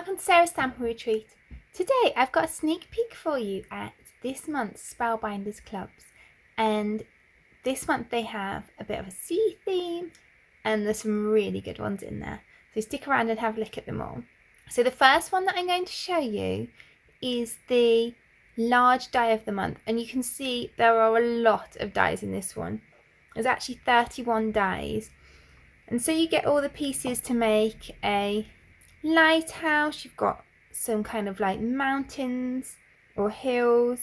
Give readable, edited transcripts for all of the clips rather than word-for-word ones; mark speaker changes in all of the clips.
Speaker 1: welcome to Sarah's Sample Retreat. Today I've got a sneak peek for you at this month's Spellbinders clubs, and this month they have a bit of a sea theme and there's some really good ones in there, so stick around and have a look at them all. So the first one that I'm going to show you is the large die of the month, and you can see there are a lot of dies in this one. There's actually 31 dies, and so you get all the pieces to make a lighthouse. You've got some kind of like mountains or hills,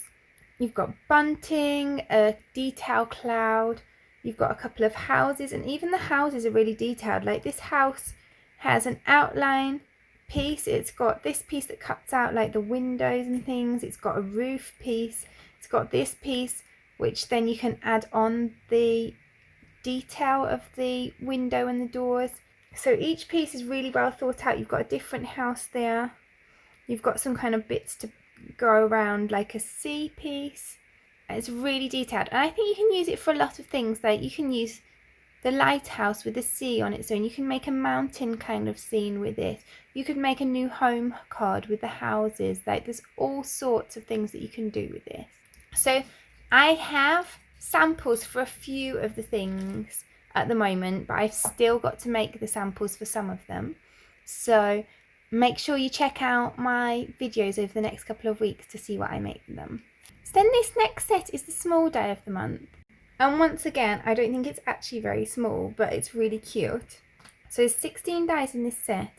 Speaker 1: you've got bunting, a detail cloud, you've got a couple of houses, and even the houses are really detailed. Like this house has an outline piece, it's got this piece that cuts out like the windows and things, it's got a roof piece, it's got this piece which then you can add on the detail of the window and the doors. So each piece is really well thought out. You've got a different house there. You've got some kind of bits to go around like a sea piece. It's really detailed, and I think you can use it for a lot of things. Like you can use the lighthouse with the sea on its own. You can make a mountain kind of scene with it. You could make a new home card with the houses. Like there's all sorts of things that you can do with this. So I have samples for a few of the things at the moment, but I've still got to make the samples for some of them, so make sure you check out my videos over the next couple of weeks to see what I make them. So then this next set is the small die of the month, and once again I don't think it's actually very small, but it's really cute. So there's 16 dies in this set,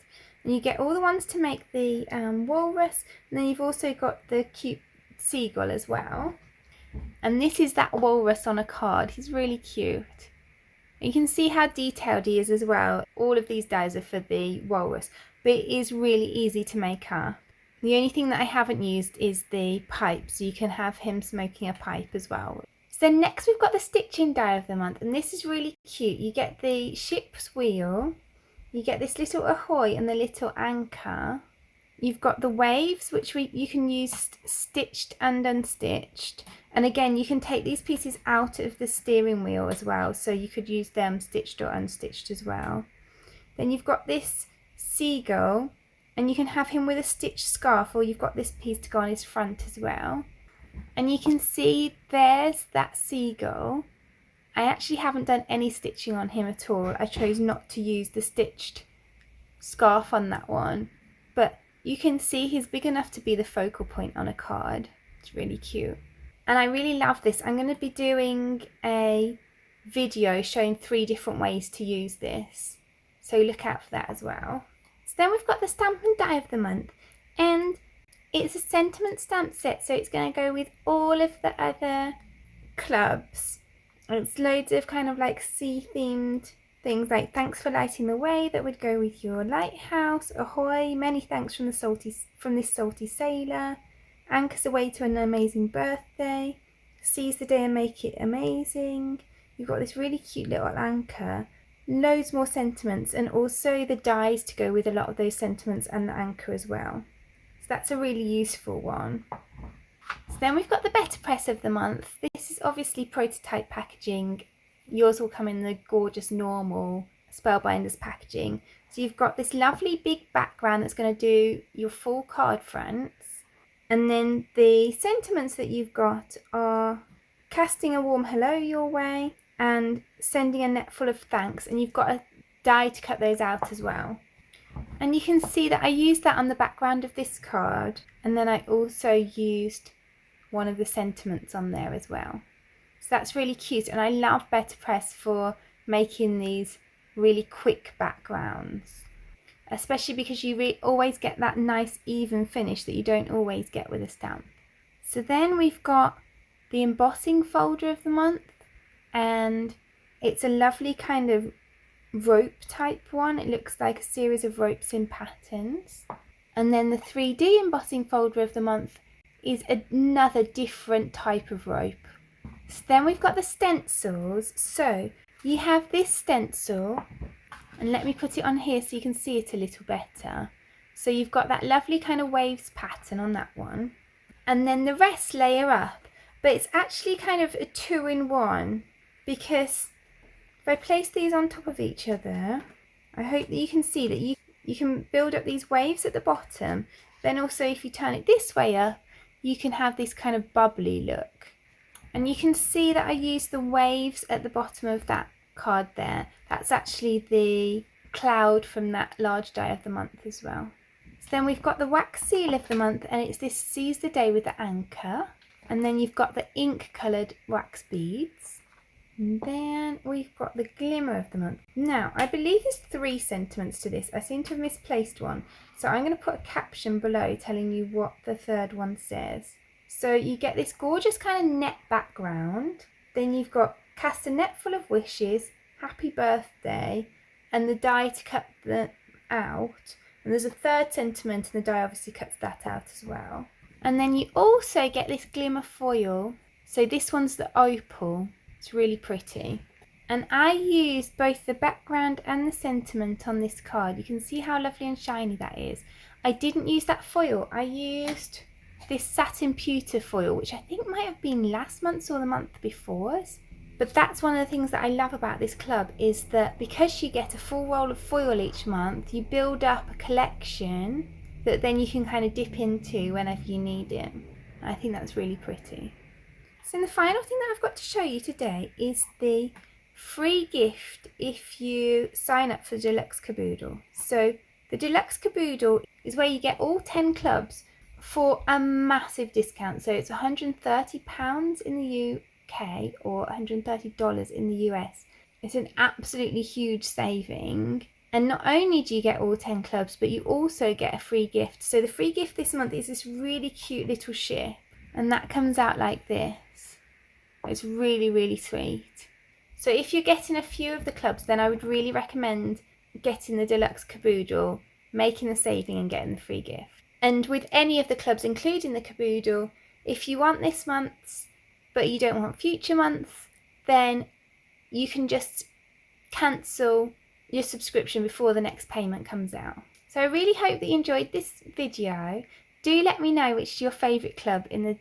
Speaker 1: and you get all the ones to make the walrus, and then you've also got the cute seagull as well, and this is that walrus on a card. He's really cute. You can see how detailed he is as well. All of these dies are for the walrus, but it is really easy to make up. The only thing that I haven't used is the pipe, so you can have him smoking a pipe as well. So then next we've got the stitching die of the month, and this is really cute. You get the ship's wheel, you get this little ahoy and the little anchor. You've got the waves, which you can use stitched and unstitched. And again, you can take these pieces out of the steering wheel as well, so you could use them stitched or unstitched as well. Then you've got this seagull, and you can have him with a stitched scarf, or you've got this piece to go on his front as well. And you can see there's that seagull. I actually haven't done any stitching on him at all. I chose not to use the stitched scarf on that one, but you can see he's big enough to be the focal point on a card. It's really cute. And I really love this. I'm going to be doing a video showing 3 different ways to use this, so look out for that as well. So then we've got the stamp and die of the month, and it's a sentiment stamp set, so it's going to go with all of the other clubs. It's loads of kind of like sea themed things, like thanks for lighting the way, that would go with your lighthouse, ahoy, many thanks from this salty sailor, anchors away to an amazing birthday, seize the day and make it amazing. You've got this really cute little anchor, loads more sentiments, and also the dies to go with a lot of those sentiments and the anchor as well. So that's a really useful one. So then we've got the better press of the month. This is obviously prototype packaging. Yours will come in the gorgeous normal Spellbinders packaging. So you've got this lovely big background that's going to do your full card fronts. And then the sentiments that you've got are casting a warm hello your way and sending a net full of thanks. And you've got a die to cut those out as well. And you can see that I used that on the background of this card. And then I also used one of the sentiments on there as well. So that's really cute, and I love Better Press for making these really quick backgrounds, especially because you always get that nice even finish that you don't always get with a stamp. So then we've got the embossing folder of the month, and it's a lovely kind of rope type one. It looks like a series of ropes in patterns. And then the 3D embossing folder of the month is another different type of rope. So then we've got the stencils. So you have this stencil, and let me put it on here so you can see it a little better. So you've got that lovely kind of waves pattern on that one, and then the rest layer up, but it's actually kind of a 2-in-1, because if I place these on top of each other, I hope that you can see that you can build up these waves at the bottom. Then also if you turn it this way up, you can have this kind of bubbly look. And you can see that I used the waves at the bottom of that card there. That's actually the cloud from that large die of the month as well. So then we've got the wax seal of the month, and it's this Seize the Day with the anchor. And then you've got the ink coloured wax beads. And then we've got the glimmer of the month. Now, I believe there's 3 sentiments to this. I seem to have misplaced one. So I'm going to put a caption below telling you what the third one says. So you get this gorgeous kind of net background. Then you've got cast a net full of wishes, happy birthday, and the die to cut them out. And there's a third sentiment, and the die obviously cuts that out as well. And then you also get this glimmer foil. So this one's the opal. It's really pretty. And I used both the background and the sentiment on this card. You can see how lovely and shiny that is. I didn't use that foil. I used this satin pewter foil, which I think might have been last month's or the month before's. But that's one of the things that I love about this club, is that because you get a full roll of foil each month, you build up a collection that then you can kind of dip into whenever you need it. I think that's really pretty. So the final thing that I've got to show you today is the free gift if you sign up for Deluxe Caboodle. So the Deluxe Caboodle is where you get all 10 clubs for a massive discount. So it's £130 in the UK or $130 in the US. It's an absolutely huge saving. And not only do you get all 10 clubs, but you also get a free gift. So the free gift this month is this really cute little ship. And that comes out like this. It's really, really sweet. So if you're getting a few of the clubs, then I would really recommend getting the Deluxe Caboodle, making the saving and getting the free gift. And with any of the clubs, including the Caboodle, if you want this month's, but you don't want future months, then you can just cancel your subscription before the next payment comes out. So I really hope that you enjoyed this video. Do let me know which is your favourite club in the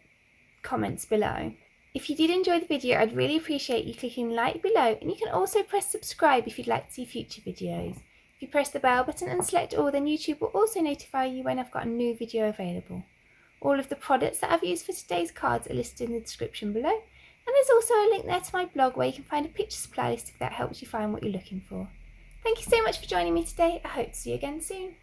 Speaker 1: comments below. If you did enjoy the video, I'd really appreciate you clicking like below, and you can also press subscribe if you'd like to see future videos. If you press the bell button and select all, then YouTube will also notify you when I've got a new video available. All of the products that I've used for today's cards are listed in the description below, and there's also a link there to my blog where you can find a picture supply list if that helps you find what you're looking for. Thank you so much for joining me today. I hope to see you again soon.